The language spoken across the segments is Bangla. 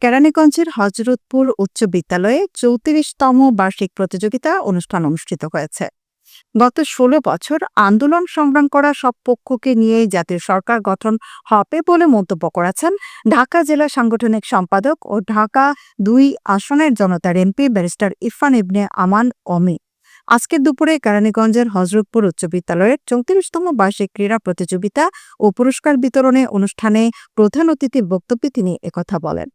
কেরানীগঞ্জের হযরতপুর উচ্চ বিদ্যালয়ে ৩৪তম বার্ষিক প্রতিযোগিতা অনুষ্ঠান অনুষ্ঠিত হয়েছে। গত ১৬ বছর আন্দোলন সংগ্রাম করা সব পক্ষকে নিয়েই জাতীয় সরকার গঠন হবে বলে মন্তব্য করেছেন ঢাকা জেলা সাংগঠনিক সম্পাদক ও ঢাকা-২ আসনের জনতার এমপি ব্যারিস্টার ইরফান ইবনে আমান অমি। আজকের দুপুরে কেরানীগঞ্জের হযরতপুর উচ্চ বিদ্যালয়ের ৩৪তম বার্ষিক ক্রীড়া প্রতিযোগিতা ও পুরস্কার বিতরণী অনুষ্ঠানে প্রধান অতিথির বক্তব্যে তিনি একথা বলেন।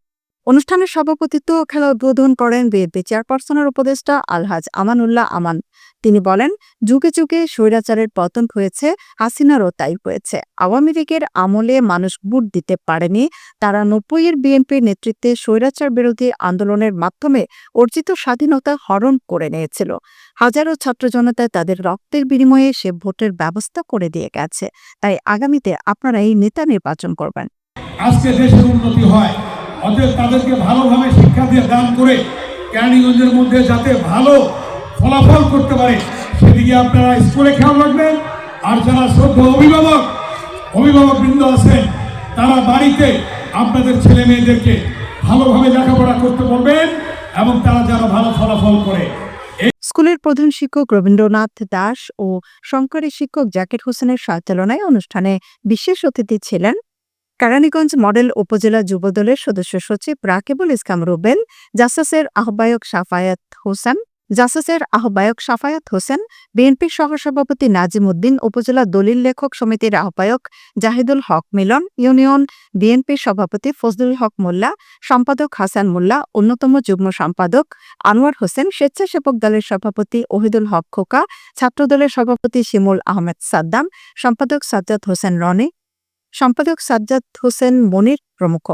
অনুষ্ঠানের সভাপতিত্ব ও খেলা উদ্বোধন করেন বিএনপি চেয়ারপারসনের উপদেষ্টা আলহাজ আমানুল্লাহ আমান। তিনি বলেন, যুগে যুগে স্বৈরাচারের পতন হয়েছে, হাসিনারও তাই হয়েছে। আওয়ামী লীগের আমলে মানুষ ভোট দিতে পারেনি, তারা ৯০-এর বিএনপির নেতৃত্বে স্বৈরাচার বিরোধী আন্দোলনের মাধ্যমে অর্জিত স্বাধীনতা হরণ করে নিয়েছিল। হাজারো ছাত্র জনতায় তাদের রক্তের বিনিময়ে সে ভোটের ব্যবস্থা করে দিয়ে গেছে। তাই আগামীতে আপনারা এই নেতা নির্বাচন করবেন। আজকে দেশের উন্নতি হয়, অতএব তাদেরকে ভালোভাবে শিক্ষা দিয়ে দান করে কেরানীগঞ্জের মধ্যে যাতে ভালো ফলাফল করতে পারে সেদিকে আপনারা স্কুলে খেয়াল রাখবেন। আর যারা শ্রদ্ধা অভিভাবক বৃন্দ আছেন তারা বাড়িতে আপনাদের ছেলে মেয়েদেরকে ভালোভাবে লেখাপড়া করতে বলবেন এবং তারা যারা ভালো ফলাফল করে। স্কুলের প্রধান শিক্ষক রবীন্দ্রনাথ দাস ও সহকারী শিক্ষক জাকির হোসেনের সঞ্চালনায় অনুষ্ঠানে বিশেষ অতিথি ছিলেন কেরানীগঞ্জ মডেল উপজেলা যুবদলের সদস্য সচিব রাকিবুল ইসলাম রুবেল, জাসাসের আহ্বায়ক সাফায়াত হোসেন, বিএনপির সহসভাপতি নাজিম উদ্দিন, উপজেলা দলিল লেখক সমিতির আহ্বায়ক জাহিদুল হক মিলন, ইউনিয়ন বিএনপির সভাপতি ফজলুল হক মোল্লা, সম্পাদক হাসান মোল্লা, অন্যতম যুগ্ম সম্পাদক আনোয়ার হোসেন, স্বেচ্ছাসেবক দলের সভাপতি ওহিদুল হক খোকা, ছাত্রদলের সভাপতি শিমুল আহমেদ সাদ্দাম, সম্পাদক সাজ্জাদ হোসেন রনি, সম্পাদক সাজ্জাদ হোসেন মনির প্রমুখ।